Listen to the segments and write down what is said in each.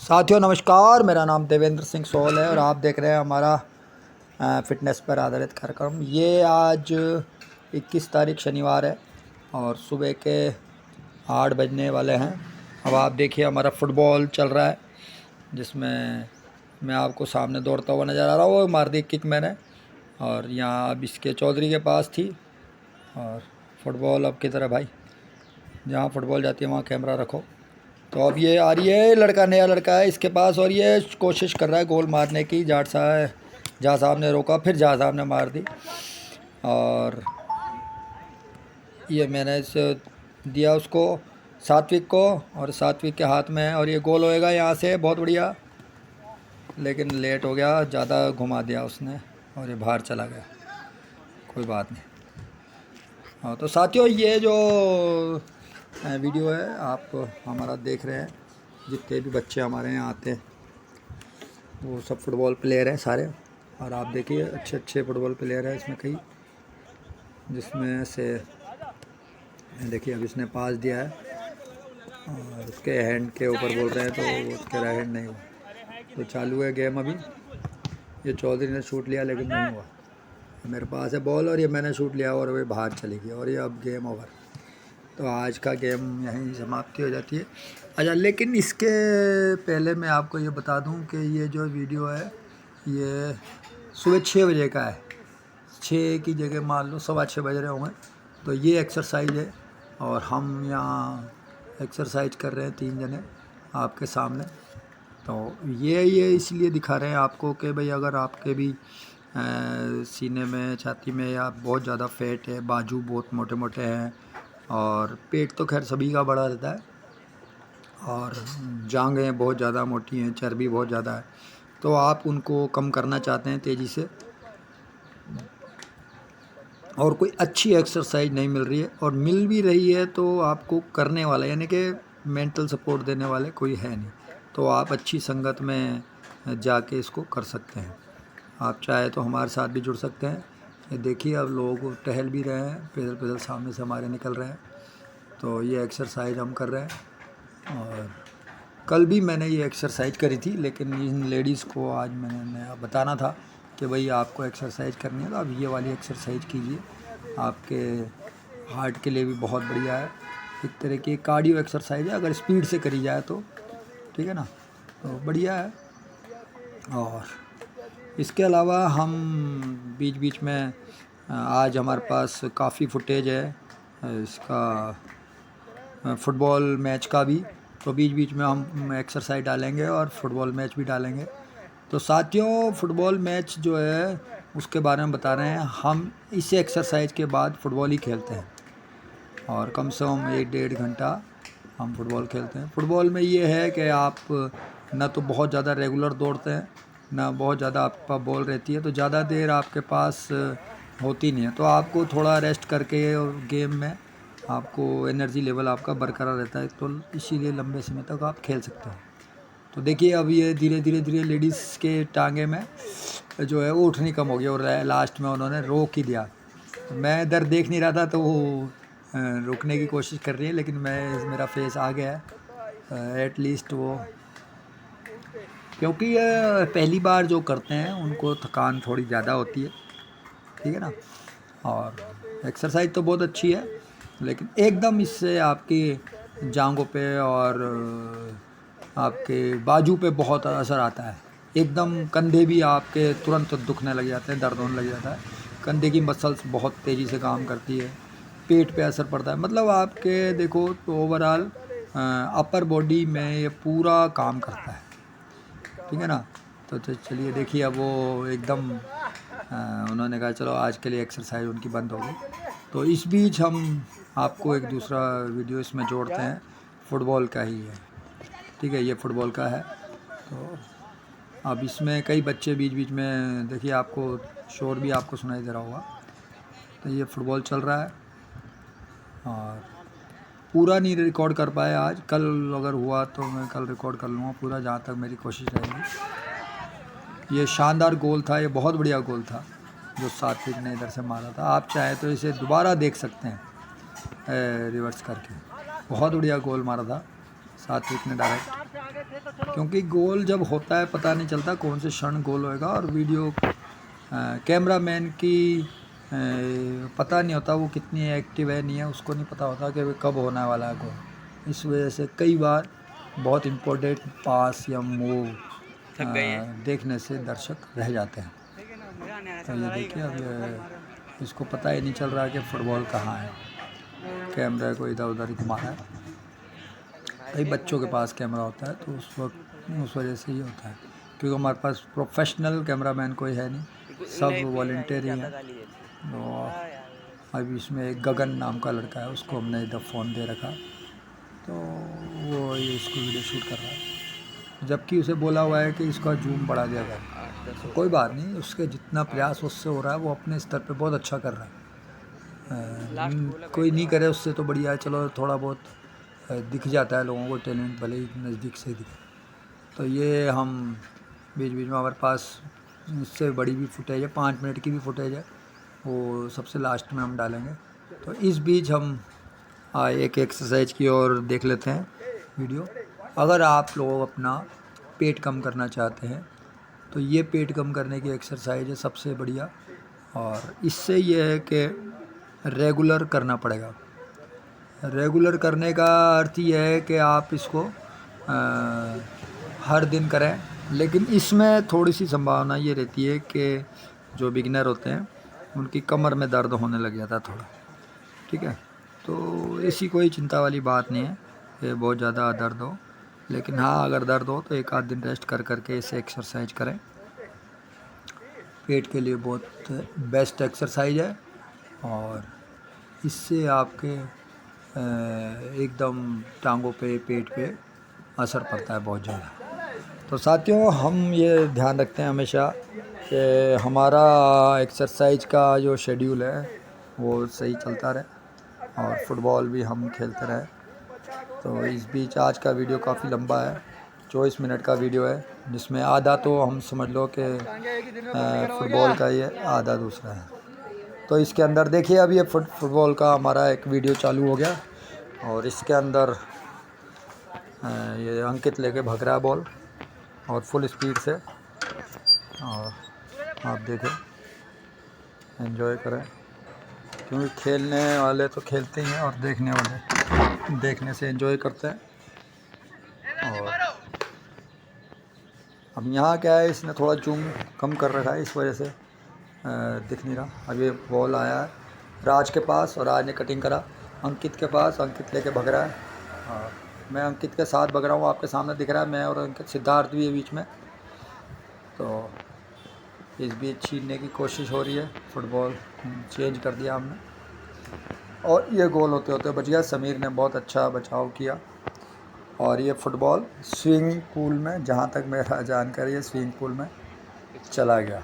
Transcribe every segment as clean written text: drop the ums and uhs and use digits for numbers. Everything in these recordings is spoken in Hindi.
साथियों नमस्कार, मेरा नाम देवेंद्र सिंह सोहल है और आप देख रहे हैं हमारा फ़िटनेस पर आधारित कार्यक्रम। ये आज 21 तारीख शनिवार है और सुबह के 8 बजने वाले हैं। अब आप देखिए हमारा फुटबॉल चल रहा है, जिसमें मैं आपको सामने दौड़ता हुआ नज़र आ रहा हूँ। वो मार दी किक मैंने, और यहाँ अब इसके चौधरी के पास थी। और फुटबॉल अब किधर है भाई? जहाँ फुटबॉल जाती है वहाँ कैमरा रखो। तो अब ये आ रही है, लड़का नया लड़का है इसके पास और ये कोशिश कर रहा है गोल मारने की। जहाँ साहब ने रोका, फिर जहाँ साहब ने मार दी। और ये मैंने इसे दिया उसको, सात्विक को, और सात्विक के हाथ में है और ये गोल होएगा यहाँ से। बहुत बढ़िया, लेकिन लेट हो गया, ज़्यादा घुमा दिया उसने और ये बाहर चला गया। कोई बात नहीं। हाँ, तो साथियों ये जो वीडियो है आप हमारा देख रहे हैं, जितने भी बच्चे हमारे यहाँ आते हैं वो सब फुटबॉल प्लेयर हैं सारे। और आप देखिए अच्छे अच्छे फुटबॉल प्लेयर हैं इसमें कई, जिसमें से देखिए अब इसने पास दिया है और उसके हैंड के ऊपर बोल रहे हैं, तो वो उसके राइट हैंड नहीं हुआ। तो चालू है गेम अभी। ये चौधरी ने शूट लिया लेकिन नहीं हुआ। मेरे पास है बॉल और ये मैंने शूट लिया और वे बाहर चली गई और ये अब गेम ओवर। तो आज का गेम यहीं समाप्ति हो जाती है। अच्छा, लेकिन इसके पहले मैं आपको ये बता दूं कि ये जो वीडियो है ये सुबह 6 बजे का है। 6 की जगह मान लो 6:15 बज रहे होंगे। तो ये एक्सरसाइज है और हम यहाँ एक्सरसाइज कर रहे हैं 3 जने आपके सामने। तो ये इसलिए दिखा रहे हैं आपको कि भाई अगर आपके भी सीने में, छाती में या बहुत ज़्यादा फैट है, बाजू बहुत मोटे मोटे हैं और पेट तो खैर सभी का बड़ा रहता है, और जांघें बहुत ज़्यादा मोटी हैं, चर्बी बहुत ज़्यादा है, तो आप उनको कम करना चाहते हैं तेज़ी से और कोई अच्छी एक्सरसाइज नहीं मिल रही है, और मिल भी रही है तो आपको करने वाला यानी कि मेंटल सपोर्ट देने वाले कोई है नहीं, तो आप अच्छी संगत में जाके इसको कर सकते हैं। आप चाहे तो हमारे साथ भी जुड़ सकते हैं। ये देखिए अब लोग टहल भी रहे हैं, पैदल पैदल सामने से हमारे निकल रहे हैं। तो ये एक्सरसाइज हम कर रहे हैं और कल भी मैंने ये एक्सरसाइज करी थी, लेकिन इन लेडीज़ को आज मैंने बताना था कि भाई आपको एक्सरसाइज करनी है तो आप ये वाली एक्सरसाइज कीजिए, आपके हार्ट के लिए भी बहुत बढ़िया है। एक तरह की कार्डियो एक्सरसाइज है, अगर स्पीड से करी जाए तो ठीक है ना, तो बढ़िया है। और इसके अलावा हम बीच बीच में आज हमारे पास काफ़ी फुटेज है इसका फ़ुटबॉल मैच का भी, तो बीच बीच में हम एक्सरसाइज डालेंगे और फुटबॉल मैच भी डालेंगे। तो साथियों फ़ुटबॉल मैच जो है उसके बारे में बता रहे हैं हम। इस एक्सरसाइज के बाद फ़ुटबॉल ही खेलते हैं और कम से कम 1-1.5 घंटा हम फुटबॉल खेलते हैं। फ़ुटबॉल में ये है कि आप ना तो बहुत ज़्यादा रेगुलर दौड़ते हैं, ना बहुत ज़्यादा आपके पास बॉल रहती है, तो ज़्यादा देर आपके पास होती नहीं है, तो आपको थोड़ा रेस्ट करके और गेम में आपको एनर्जी लेवल आपका बरकरार रहता है, तो इसीलिए लंबे समय तक आप खेल सकते हैं। तो देखिए अब ये धीरे धीरे लेडीज़ के टांगे में जो है वो उठनी कम हो गई और लास्ट में उन्होंने रोक ही दिया। मैं इधर देख नहीं रहा था तो वो रुकने की कोशिश कर रही है, लेकिन मेरा फेस आ गया है एटलीस्ट वो, क्योंकि ये पहली बार जो करते हैं उनको थकान थोड़ी ज़्यादा होती है, ठीक है ना। और एक्सरसाइज तो बहुत अच्छी है, लेकिन एकदम इससे आपकी जांघों पे और आपके बाजू पे बहुत असर आता है। एकदम कंधे भी आपके तुरंत दुखने लग जाते हैं, दर्द होने लग जाता है। कंधे की मसल्स बहुत तेज़ी से काम करती है, पेट पे असर पड़ता है, मतलब आपके देखो तो ओवरऑल अपर बॉडी में ये पूरा काम करता है, ठीक है ना। तो चलिए देखिए अब वो एकदम उन्होंने कहा चलो आज के लिए एक्सरसाइज उनकी बंद हो गई। तो इस बीच हम आपको एक दूसरा वीडियो इसमें जोड़ते हैं, फुटबॉल का ही है, ठीक है, ये फुटबॉल का है। तो अब इसमें कई बच्चे बीच बीच में देखिए, आपको शोर भी आपको सुनाई दे रहा होगा। तो ये फुटबॉल चल रहा है और पूरा नहीं रिकॉर्ड कर पाए आज, कल अगर हुआ तो मैं कल रिकॉर्ड कर लूँगा पूरा, जहाँ तक मेरी कोशिश रहेगी। ये शानदार गोल था, ये बहुत बढ़िया गोल था जो सात्विक ने इधर से मारा था। आप चाहे तो इसे दोबारा देख सकते हैं रिवर्स करके, बहुत बढ़िया गोल मारा था सात्विक ने डायरेक्ट। क्योंकि गोल जब होता है पता नहीं चलता कौन से क्षण गोल होएगा, और वीडियो कैमरामैन की पता नहीं होता वो कितनी एक्टिव है नहीं है, उसको नहीं पता होता कि कब होने वाला है गोल। इस वजह से कई बार बहुत इम्पोर्टेंट पास या मूव देखने से दर्शक रह जाते हैं। तो ये देखिए अब इसको पता ही नहीं चल रहा कि फुटबॉल कहाँ है, कैमरा को इधर उधर घुमा रहा है। कई बच्चों के पास कैमरा होता है तो उस वजह से ये होता है, क्योंकि हमारे पास प्रोफेशनल कैमरामैन कोई है नहीं, सब वॉलंटियर ही हैं। तो अभी इसमें एक गगन नाम का लड़का है, उसको हमने इधर फ़ोन दे रखा, तो वो ये इसको वीडियो शूट कर रहा है, जबकि उसे बोला हुआ है कि इसका जूम बढ़ा दिया जाए। तो कोई बात नहीं, उसके जितना प्रयास उससे हो रहा है वो अपने स्तर पे बहुत अच्छा कर रहा है। कोई नहीं करे उससे तो बढ़िया है, चलो थोड़ा बहुत दिख जाता है लोगों को टैलेंट, भले ही नज़दीक से दिखे। तो ये हम बीच बीच में हमारे पास इससे बड़ी भी फुटेज है, 5 मिनट की भी फुटेज है, वो सबसे लास्ट में हम डालेंगे। तो इस बीच हम एक एक्सरसाइज की और देख लेते हैं वीडियो। अगर आप लोग अपना पेट कम करना चाहते हैं तो ये पेट कम करने की एक्सरसाइज है सबसे बढ़िया, और इससे ये है कि रेगुलर करना पड़ेगा। रेगुलर करने का अर्थ ये है कि आप इसको हर दिन करें, लेकिन इसमें थोड़ी सी संभावना ये रहती है कि जो बिगिनर होते हैं उनकी कमर में दर्द होने लग जाता है थोड़ा, ठीक है। तो ऐसी कोई चिंता वाली बात नहीं है कि बहुत ज़्यादा दर्द हो, लेकिन हाँ अगर दर्द हो तो एक आध दिन रेस्ट कर करके इसे एक्सरसाइज करें। पेट के लिए बहुत बेस्ट एक्सरसाइज है, और इससे आपके एकदम टांगों पे, पेट पे असर पड़ता है बहुत ज़्यादा। तो साथियों, हम ये ध्यान रखते हैं हमेशा कि हमारा एक्सरसाइज का जो शेड्यूल है वो सही चलता रहे, और फुटबॉल भी हम खेलते रहें। तो इस बीच आज का वीडियो काफ़ी लंबा है, 24 मिनट का वीडियो है, जिसमें आधा तो हम समझ लो कि फुटबॉल का ही है, आधा दूसरा है। तो इसके अंदर देखिए अभी ये फुटबॉल का हमारा एक वीडियो चालू हो गया, और इसके अंदर ये अंकित लेके भाग रहा है बॉल, और फुल स्पीड से, और आप देखें, एंजॉय करें, क्योंकि खेलने वाले तो खेलते ही हैं और देखने वाले देखने से एंजॉय करते हैं। और अब यहाँ क्या है, इसने थोड़ा जूम कम कर रखा है, इस वजह से दिख नहीं रहा। अब ये बॉल आया है राज के पास, और राज ने कटिंग करा अंकित के पास, अंकित लेके भाग रहा है, और मैं अंकित के साथ भाग रहा हूँ, आपके सामने दिख रहा है, मैं और अंकित, सिद्धार्थ भी है बीच में। तो इस बीच छीनने की कोशिश हो रही है, फुटबॉल चेंज कर दिया हमने, और ये गोल होते होते बच गया। समीर ने बहुत अच्छा बचाव किया, और ये फुटबॉल स्विमिंग पूल में, जहाँ तक मेरा जानकारी है, स्विमिंग पूल में चला गया।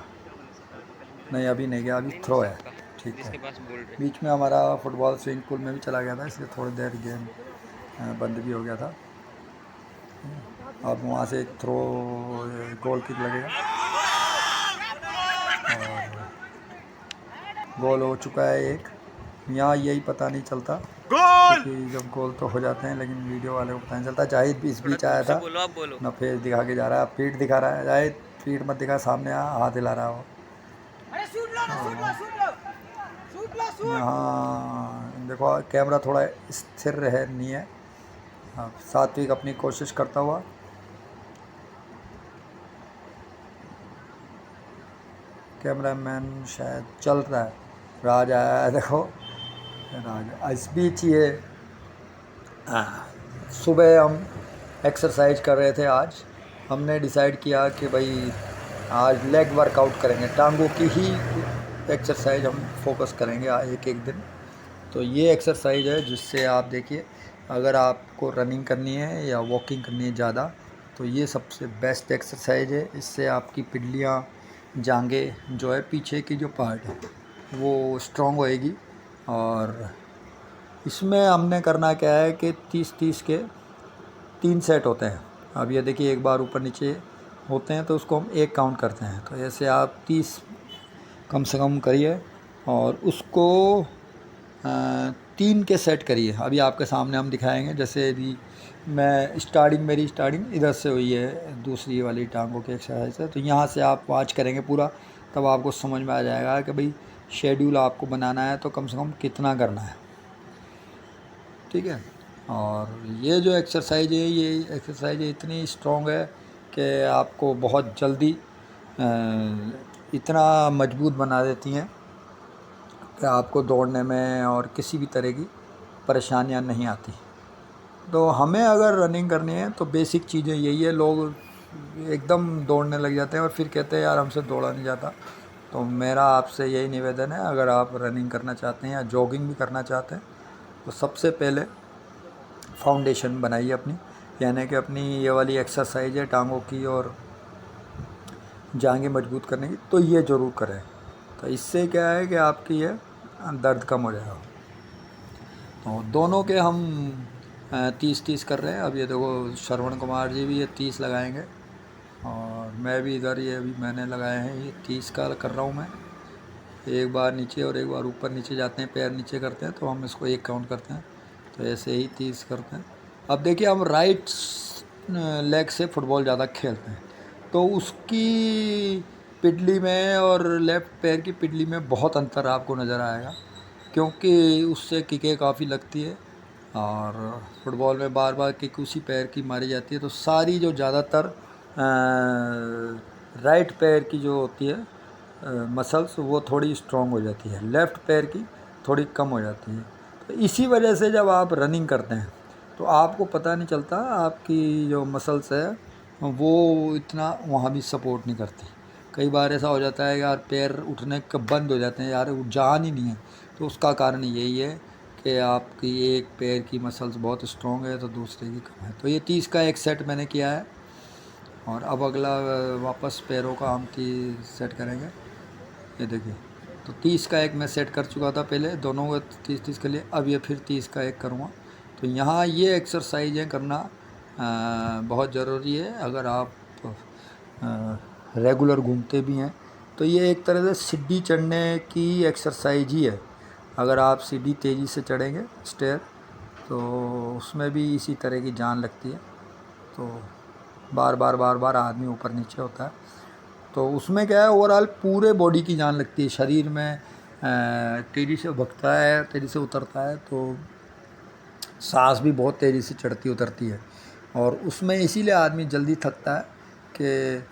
नहीं अभी नहीं गया, अभी थ्रो है, ठीक है। बीच में हमारा फुटबॉल स्विमिंग पूल में भी चला गया था, इसलिए थोड़ी देर गेम बंद भी हो गया था। अब वहाँ से एक थ्रो गोल किक लगेगा, और गोल हो चुका है एक। यहाँ यही पता नहीं चलता, क्योंकि जब गोल तो हो जाते हैं, लेकिन वीडियो वाले को पता नहीं चलता। जाहिद भी इस बीच आया था, ना फेस दिखा के जा रहा है, पीठ दिखा रहा है। जाहिद पीठ मत दिखा, सामने हाथ हिला रहा हो। यहाँ देखो कैमरा थोड़ा स्थिर रहे नहीं है। सात्विक अपनी कोशिश करता हुआ, कैमरामैन शायद चल रहा है, राज आया है, देखो राज। इस बीच ये सुबह हम एक्सरसाइज कर रहे थे। आज हमने डिसाइड किया कि भाई आज लेग वर्कआउट करेंगे, टांगों की ही एक्सरसाइज हम फोकस करेंगे एक एक दिन। तो ये एक्सरसाइज है जिससे आप देखिए, अगर आपको रनिंग करनी है या वॉकिंग करनी है ज़्यादा, तो ये सबसे बेस्ट एक्सरसाइज है। इससे आपकी पिंडलियाँ, जांघें जो है, पीछे की जो पार्ट है वो स्ट्रॉन्ग होएगी। और इसमें हमने करना क्या है कि 30-30 के 3 सेट होते हैं। अब ये देखिए, एक बार ऊपर नीचे होते हैं तो उसको हम एक काउंट करते हैं। तो ऐसे आप 30 कम से कम करिए, और उसको 3 के सेट करिए। अभी आपके सामने हम दिखाएंगे। जैसे अभी मेरी स्टार्टिंग इधर से हुई है, दूसरी वाली टांगों की एक्सरसाइज है। तो यहाँ से आप वॉच करेंगे पूरा, तब आपको समझ में आ जाएगा कि भाई शेड्यूल आपको बनाना है तो कम से कम कितना करना है, ठीक है। और ये जो एक्सरसाइज है, ये एक्सरसाइज इतनी स्ट्रॉन्ग है कि आपको बहुत जल्दी इतना मजबूत बना देती हैं कि आपको दौड़ने में और किसी भी तरह की परेशानियां नहीं आती। तो हमें अगर रनिंग करनी है तो बेसिक चीज़ें यही है। लोग एकदम दौड़ने लग जाते हैं और फिर कहते हैं यार हमसे दौड़ा नहीं जाता। तो मेरा आपसे यही निवेदन है, अगर आप रनिंग करना चाहते हैं या जॉगिंग भी करना चाहते हैं तो सबसे पहले फाउंडेशन बनाइए अपनी, यानी कि अपनी ये वाली एक्सरसाइज है टांगों की और जांघें मजबूत करने की, तो ये ज़रूर करें। तो इससे क्या है कि आपकी ये दर्द कम हो जाएगा। तो दोनों के हम 30-30 कर रहे हैं। अब ये देखो श्रवण कुमार जी भी ये 30 लगाएंगे और मैं भी इधर ये अभी मैंने लगाए हैं, ये 30 का कर रहा हूँ मैं। एक बार नीचे और एक बार ऊपर नीचे जाते हैं, पैर नीचे करते हैं तो हम इसको 1 काउंट करते हैं। तो ऐसे ही 30 करते हैं। अब देखिए हम राइट लेग से फुटबॉल ज़्यादा खेलते हैं, तो उसकी पिडली में और लेफ़्ट पैर की पिडली में बहुत अंतर आपको नज़र आएगा, क्योंकि उससे किकें काफ़ी लगती है और फुटबॉल में बार बार किक उसी पैर की मारी जाती है। तो सारी जो ज़्यादातर राइट पैर की जो होती है मसल्स, वो थोड़ी स्ट्रॉन्ग हो जाती है, लेफ़्ट पैर की थोड़ी कम हो जाती है। तो इसी वजह से जब आप रनिंग करते हैं तो आपको पता नहीं चलता, आपकी जो मसल्स है वो इतना वहाँ भी सपोर्ट नहीं करती। कई बार ऐसा हो जाता है यार पैर उठने का बंद हो जाते हैं, यार जान ही नहीं है। तो उसका कारण यही है कि आपकी एक पैर की मसल्स बहुत स्ट्रॉन्ग है तो दूसरे की कम है। तो ये 30 का एक सेट मैंने किया है और अब अगला वापस पैरों का हम 30 सेट करेंगे। ये देखिए, तो 30 का एक मैं सेट कर चुका था पहले, दोनों को 30-30 के लिए। अब ये फिर 30 का एक करूँगा। तो यहाँ ये एक्सरसाइजें करना बहुत ज़रूरी है। अगर आप रेगुलर घूमते भी हैं तो ये एक तरह से सीढ़ी चढ़ने की एक्सरसाइज ही है। अगर आप सीढ़ी तेज़ी से चढ़ेंगे स्टेयर, तो उसमें भी इसी तरह की जान लगती है। तो बार बार आदमी ऊपर नीचे होता है, तो उसमें क्या है, ओवरऑल पूरे बॉडी की जान लगती है। शरीर में तेज़ी से भगता है, तेज़ी से उतरता है, तो सांस भी बहुत तेज़ी से चढ़ती उतरती है। और उसमें इसीलिए आदमी जल्दी थकता है कि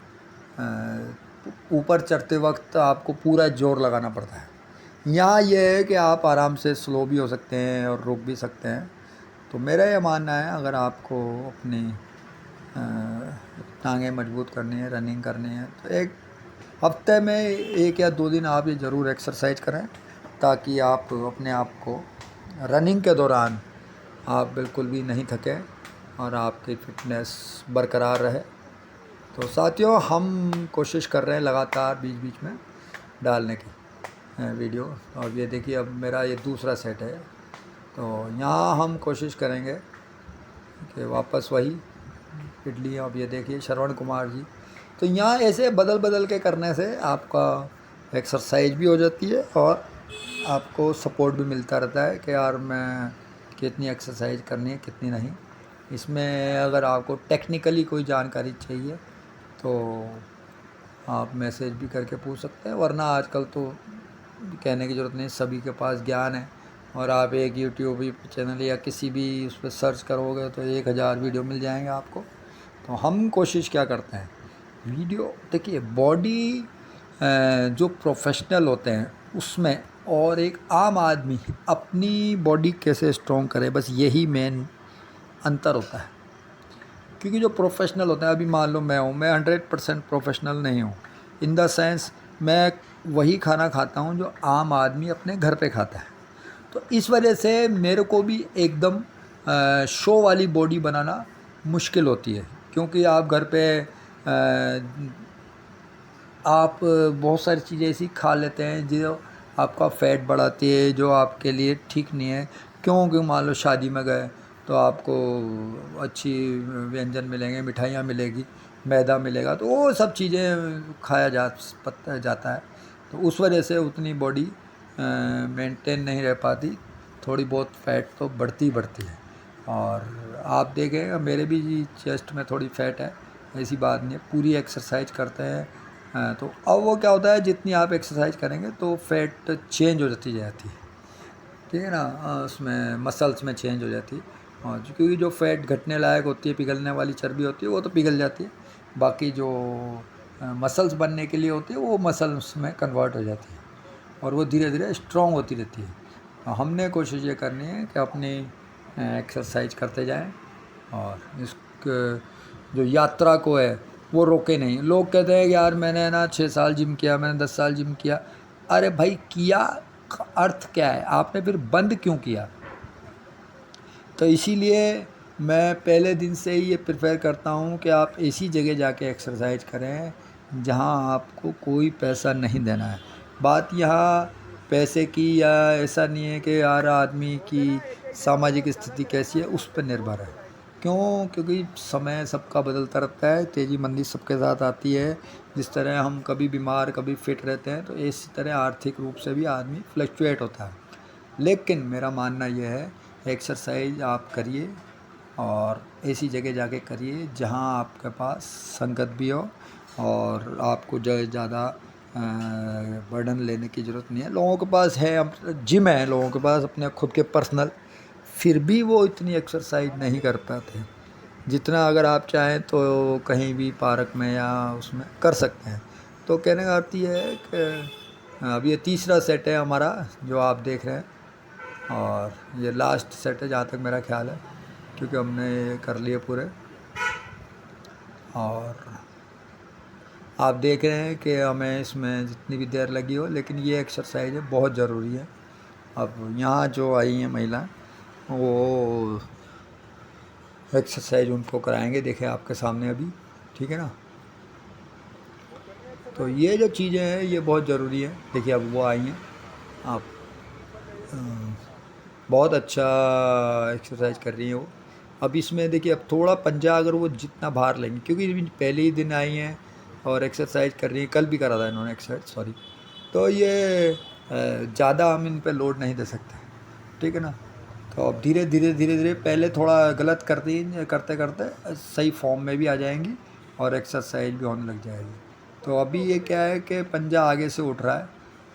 ऊपर चढ़ते वक्त आपको पूरा जोर लगाना पड़ता है। यहाँ ये है कि आप आराम से स्लो भी हो सकते हैं और रुक भी सकते हैं। तो मेरा ये मानना है, अगर आपको अपनी टांगें मजबूत करनी है, रनिंग करनी है, तो एक हफ्ते में 1 या 2 दिन आप ये ज़रूर एक्सरसाइज करें, ताकि आप अपने आप को रनिंग के दौरान आप बिल्कुल भी नहीं थकें और आपकी फ़िटनेस बरकरार रहे। तो साथियों, हम कोशिश कर रहे हैं लगातार बीच बीच में डालने की वीडियो। और ये देखिए अब मेरा ये दूसरा सेट है। तो यहाँ हम कोशिश करेंगे कि वापस वही इडली। अब ये देखिए श्रवण कुमार जी, तो यहाँ ऐसे बदल बदल के करने से आपका एक्सरसाइज भी हो जाती है और आपको सपोर्ट भी मिलता रहता है कि यार मैं कितनी एक्सरसाइज करनी है कितनी नहीं। इसमें अगर आपको टेक्निकली कोई जानकारी चाहिए तो आप मैसेज भी करके पूछ सकते हैं, वरना आजकल तो कहने की ज़रूरत नहीं, सभी के पास ज्ञान है। और आप एक यूट्यूब चैनल या किसी भी उस पर सर्च करोगे तो 1000 वीडियो मिल जाएंगे आपको। तो हम कोशिश क्या करते हैं, वीडियो देखिए, बॉडी जो प्रोफेशनल होते हैं उसमें और एक आम आदमी अपनी बॉडी कैसे स्ट्रॉन्ग करे, बस यही मेन अंतर होता है। क्योंकि जो प्रोफेशनल होता है, अभी मान लो मैं 100% प्रोफेशनल नहीं हूँ, इन द सेंस मैं वही खाना खाता हूँ जो आम आदमी अपने घर पे खाता है। तो इस वजह से मेरे को भी एकदम शो वाली बॉडी बनाना मुश्किल होती है, क्योंकि आप घर पे आप बहुत सारी चीज़ें ऐसी खा लेते हैं जो आपका फैट बढ़ाती है, जो आपके लिए ठीक नहीं है। क्योंकि मान लो शादी में गए तो आपको अच्छी व्यंजन मिलेंगे, मिठाइयाँ मिलेगी, मैदा मिलेगा, तो वो सब चीज़ें खाया जाता है। तो उस वजह से उतनी बॉडी मेंटेन नहीं रह पाती, थोड़ी बहुत फैट तो बढ़ती बढ़ती है। और आप देखें मेरे भी चेस्ट में थोड़ी फैट है, ऐसी बात नहीं है, पूरी एक्सरसाइज करते हैं। तो अब वो क्या होता है, जितनी आप एक्सरसाइज करेंगे तो फैट चेंज हो जाती जाती है, ठीक है ना, उसमें मसल्स में चेंज हो जाती है। और क्योंकि जो फैट घटने लायक होती है, पिघलने वाली चर्बी होती है, वो तो पिघल जाती है। बाकी जो मसल्स बनने के लिए होती है वो मसल्स में कन्वर्ट हो जाती है और वो धीरे धीरे स्ट्रॉन्ग होती रहती है। तो हमने कोशिश ये करनी है कि अपनी एक्सरसाइज करते जाएं और इस जो यात्रा को है वो रोके नहीं। लोग कहते हैं कि यार मैंने ना 6 साल जिम किया, मैंने 10 साल जिम किया। अरे भाई किया का अर्थ क्या है, आपने फिर बंद क्यों किया? तो इसीलिए मैं पहले दिन से ही ये प्रेफर करता हूँ कि आप ऐसी जगह जाके एक्सरसाइज करें जहाँ आपको कोई पैसा नहीं देना है। बात यहाँ पैसे की या ऐसा नहीं है कि यार आदमी की सामाजिक स्थिति कैसी है उस पर निर्भर है। क्यों? क्योंकि समय सबका बदलता रहता है, तेज़ी मंदी सबके साथ आती है। जिस तरह हम कभी बीमार कभी फिट रहते हैं, तो इसी तरह आर्थिक रूप से भी आदमी फ्लक्चुएट होता है। लेकिन मेरा मानना यह है, एक्सरसाइज आप करिए और ऐसी जगह जाके करिए जहाँ आपके पास संगत भी हो और आपको ज़्यादा बर्डन लेने की ज़रूरत नहीं है। लोगों के पास है, जिम है लोगों के पास अपने खुद के पर्सनल, फिर भी वो इतनी एक्सरसाइज नहीं कर पाते जितना अगर आप चाहें तो कहीं भी पार्क में या उसमें कर सकते हैं। तो कहने का अर्थ ये है कि अब ये तीसरा सेट है हमारा जो आप देख रहे हैं और ये लास्ट सेट है जहाँ तक मेरा ख्याल है, क्योंकि हमने ये कर लिए पूरे। और आप देख रहे हैं कि हमें इसमें जितनी भी देर लगी हो, लेकिन ये एक्सरसाइज है बहुत ज़रूरी है। अब यहाँ जो आई हैं महिला वो एक्सरसाइज उनको कराएंगे, देखें आपके सामने अभी, ठीक है ना। तो ये जो चीज़ें हैं ये बहुत ज़रूरी है। देखिए अब वो आई हैं, आप बहुत अच्छा एक्सरसाइज कर रही हैं वो। अब इसमें देखिए अब थोड़ा पंजा अगर वो जितना भार लेंगे, क्योंकि पहले ही दिन आई हैं और एक्सरसाइज कर रही हैं, कल भी करा था इन्होंने एक्सरसाइज, सॉरी। तो ये ज़्यादा हम इन पे लोड नहीं दे सकते, ठीक है ना। तो अब धीरे धीरे धीरे धीरे पहले थोड़ा गलत करते करते सही फॉर्म में भी आ जाएंगी और एक्सरसाइज भी होने लग जाएगी। तो अभी ये क्या है कि पंजा आगे से उठ रहा है,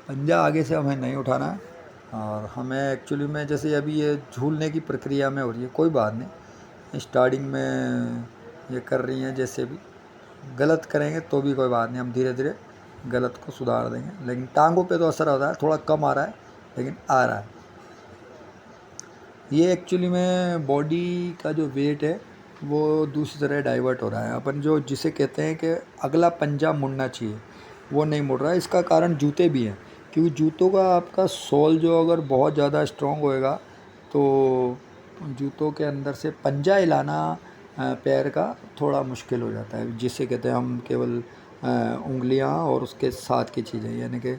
पंजा आगे से हमें नहीं उठाना है। और हमें एक्चुअली में जैसे अभी ये झूलने की प्रक्रिया में हो रही है, कोई बात नहीं, स्टार्टिंग में ये कर रही हैं, जैसे भी गलत करेंगे तो भी कोई बात नहीं, हम धीरे धीरे गलत को सुधार देंगे। लेकिन टांगों पे तो असर होता है, थोड़ा कम आ रहा है लेकिन आ रहा है। ये एक्चुअली में बॉडी का जो वेट है वो दूसरी तरह डाइवर्ट हो रहा है। अपन जो जिसे कहते हैं कि अगला पंजा मुड़ना चाहिए, वो नहीं मुड़ रहा है। इसका कारण जूते भी हैं, क्योंकि जूतों का आपका सोल जो अगर बहुत ज़्यादा स्ट्रॉन्ग होएगा तो जूतों के अंदर से पंजा हिलाना पैर का थोड़ा मुश्किल हो जाता है, जिसे कहते हैं हम केवल उंगलियां और उसके साथ की चीज़ें, यानी कि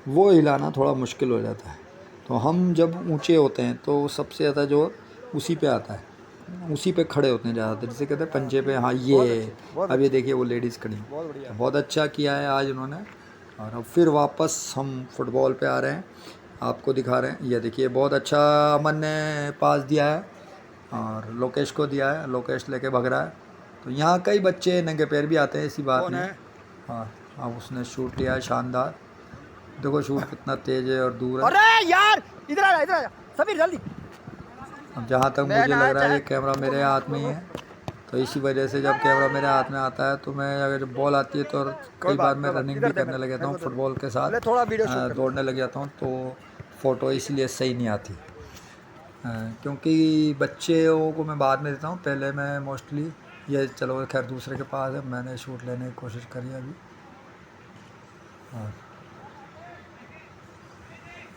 वो हिलाना थोड़ा मुश्किल हो जाता है। तो हम जब ऊंचे होते हैं तो सबसे ज़्यादा जोर उसी पे आता है, उसी पे खड़े होते हैं ज़्यादातर, जिसे कहते हैं पंजे पे। हाँ ये अब ये देखिए वो लेडीज़ खड़ी, बहुत अच्छा किया है आज उन्होंने। और अब फिर वापस हम फुटबॉल पे आ रहे हैं, आपको दिखा रहे हैं। ये देखिए बहुत अच्छा अमन ने पास दिया है और लोकेश को दिया है, लोकेश लेके भग रहा है। तो यहाँ कई बच्चे नंगे पैर भी आते हैं, ऐसी बात नहीं है। हाँ अब उसने शूट लिया है शानदार, देखो शूट कितना तेज है और दूर है। अरे यार इधर आ इधर आ समीर जल्दी। अब जहाँ तक मुझे लग रहा है ये कैमरा मेरे हाथ में ही है, तो इसी वजह से जब कैमरा मेरे हाथ में आता है तो मैं अगर बॉल आती है तो कई बार मैं रनिंग भी करने लग जाता हूँ फुटबॉल के साथ, दौड़ने लग जाता हूँ, तो फ़ोटो इसलिए सही नहीं आती। क्योंकि बच्चों को मैं बाद में देता हूँ, पहले मैं मोस्टली ये, चलो खैर दूसरे के पास है, मैंने शूट लेने की कोशिश करी अभी।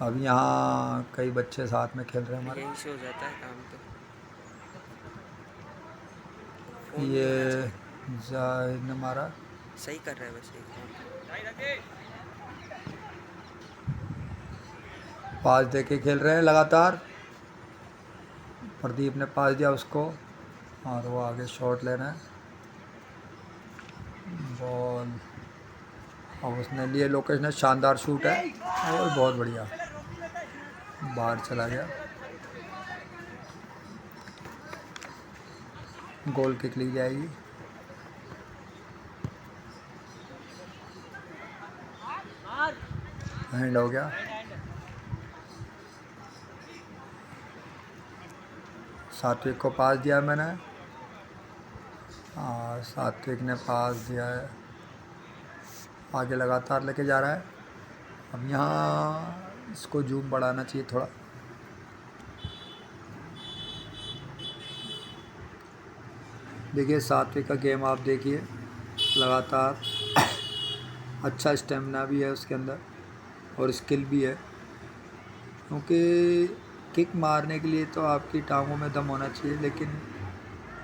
अब यहाँ कई बच्चे साथ में खेल रहे हैं हमारे। यहीं से हो जाता है काम तो। ये जाहिद ने मारा, सही कर रहे हैं वैसे। पास दे के खेल रहे हैं लगातार। प्रदीप ने पास दिया उसको और वो आगे शॉट लेना है बॉल, और उसने लिए, लोकेश ने शानदार शूट है और बहुत बढ़िया बाहर चला गया। गोल किक ली जाएगी। हैंड हो गया। सात्विक को पास दिया मैंने और सात्विक ने पास दिया है, आगे लगातार लेके जा रहा है। अब यहाँ इसको जूम बढ़ाना चाहिए थोड़ा। देखिए सात्विक का गेम आप देखिए, लगातार अच्छा स्टेमिना भी है उसके अंदर और स्किल भी है, क्योंकि किक मारने के लिए तो आपकी टांगों में दम होना चाहिए, लेकिन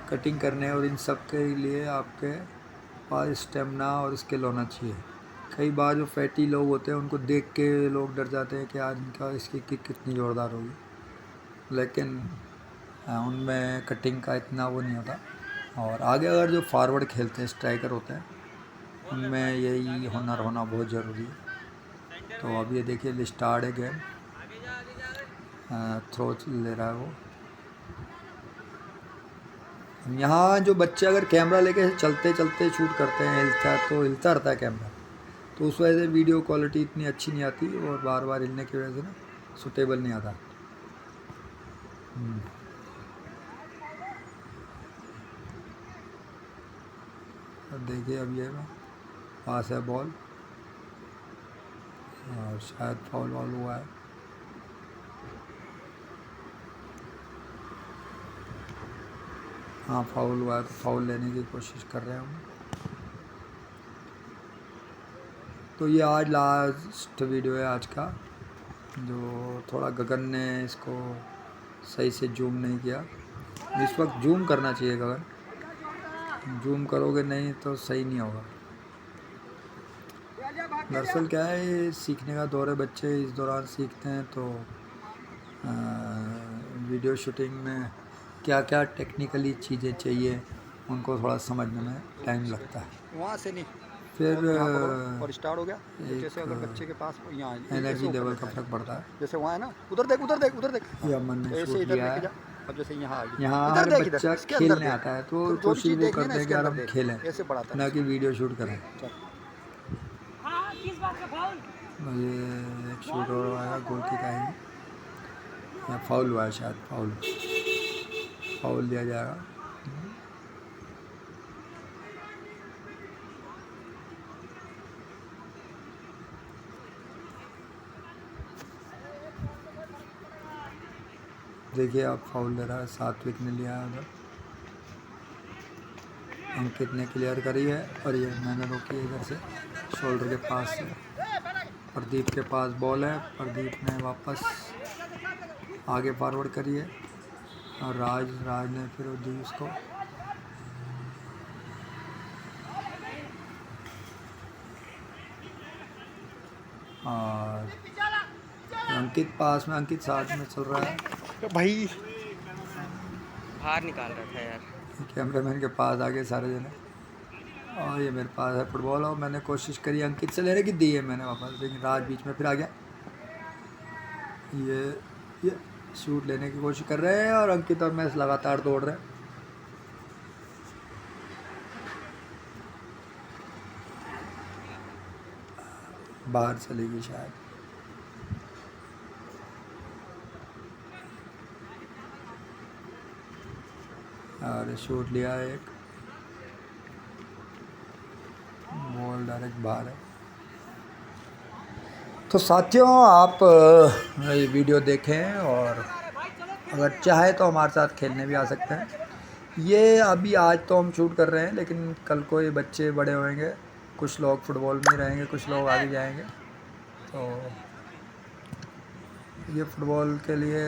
कटिंग करने और इन सब के लिए आपके पास स्टेमिना और स्किल होना चाहिए। कई बार जो फैटी लोग होते हैं उनको देख के लोग डर जाते हैं कि आज इनका इसकी किक कितनी ज़ोरदार होगी, लेकिन उनमें कटिंग का इतना वो नहीं होता। और आगे अगर जो फॉरवर्ड खेलते हैं, स्ट्राइकर होते हैं, उनमें यही हुनर होना बहुत ज़रूरी है। तो अब ये देखिए स्टार्ट है गेम, थ्रो ले रहा है वो। यहाँ जो बच्चे अगर कैमरा लेके चलते चलते शूट करते हैं, हिलता रहता है कैमरा, तो उस वजह से वीडियो क्वालिटी इतनी अच्छी नहीं आती और बार बार हिलने की वजह से ना सूटेबल नहीं आता। अब देखिए अब ये पास है बॉल और शायद फाउल हुआ है। हाँ फाउल हुआ है, तो फाउल लेने की कोशिश कर रहे हैं हम। तो ये आज लास्ट वीडियो है आज का, जो थोड़ा गगन ने इसको सही से जूम नहीं किया। इस वक्त जूम करना चाहिए गगन, जूम करोगे नहीं तो सही नहीं होगा। दरअसल क्या है, ये सीखने का दौर है, बच्चे इस दौरान सीखते हैं, तो वीडियो शूटिंग में क्या क्या टेक्निकली चीज़ें चाहिए उनको थोड़ा समझने में टाइम लगता है। वहाँ से नहीं फिर और स्टार्ट हो गया। जैसे अगर बच्चे के पास यहाँ एनर्जी लेवल का फर्क पड़ता है। जैसे वहाँ है ना, उधर देख उधर देख उधर देख, ये अमन ने ऐसे शूट इधर लिया लेके है। जा। अब जैसे यहाँ आ गया, यहाँ इधर हर देख, इधर बच्चा इसके अंदर खेलने देख। आता है, तो जो कोशिश चीज़ वो देखनी है ना, करते हैं इसके कि यार अंदर हम देख। खेलें, ऐसे बढ़ाता है। ना कि वीडियो शूट करें। मुझे एक शूट और आया, गोल किक आएगी या फाउल हुआ है, शायद फाउल दिया जाएगा। देखिए आप फाउल ले रहा है, सात्विक ने लिया है उधर, अंकित ने क्लियर करी है और ये मैंने रोकी है इधर से शोल्डर के पास से। प्रदीप के पास बॉल है, प्रदीप ने वापस आगे फॉरवर्ड करी है और राज ने फिर दी उसको। और अंकित पास में, अंकित साथ में चल रहा है भाई, बाहर निकाल रहा था यार। कैमरामैन के पास आगे सारे जने, और ये मेरे पास है फुटबॉल, और मैंने कोशिश करी अंकित से लेने की, दी है मैंने वापस, लेकिन राज बीच में फिर आ गया। ये शूट लेने की कोशिश कर रहे हैं और अंकित और मैं लगातार दौड़ रहे हैं। बाहर चलेगी शायद। और शूट लिया है एक, बॉल डायरेक्ट बाहर है। तो साथियों आप ये वीडियो देखें और अगर चाहे तो हमारे साथ खेलने भी आ सकते हैं। ये अभी आज तो हम शूट कर रहे हैं, लेकिन कल को ये बच्चे बड़े होंगे, कुछ लोग फुटबॉल में रहेंगे, कुछ लोग आगे जाएंगे, तो ये फुटबॉल के लिए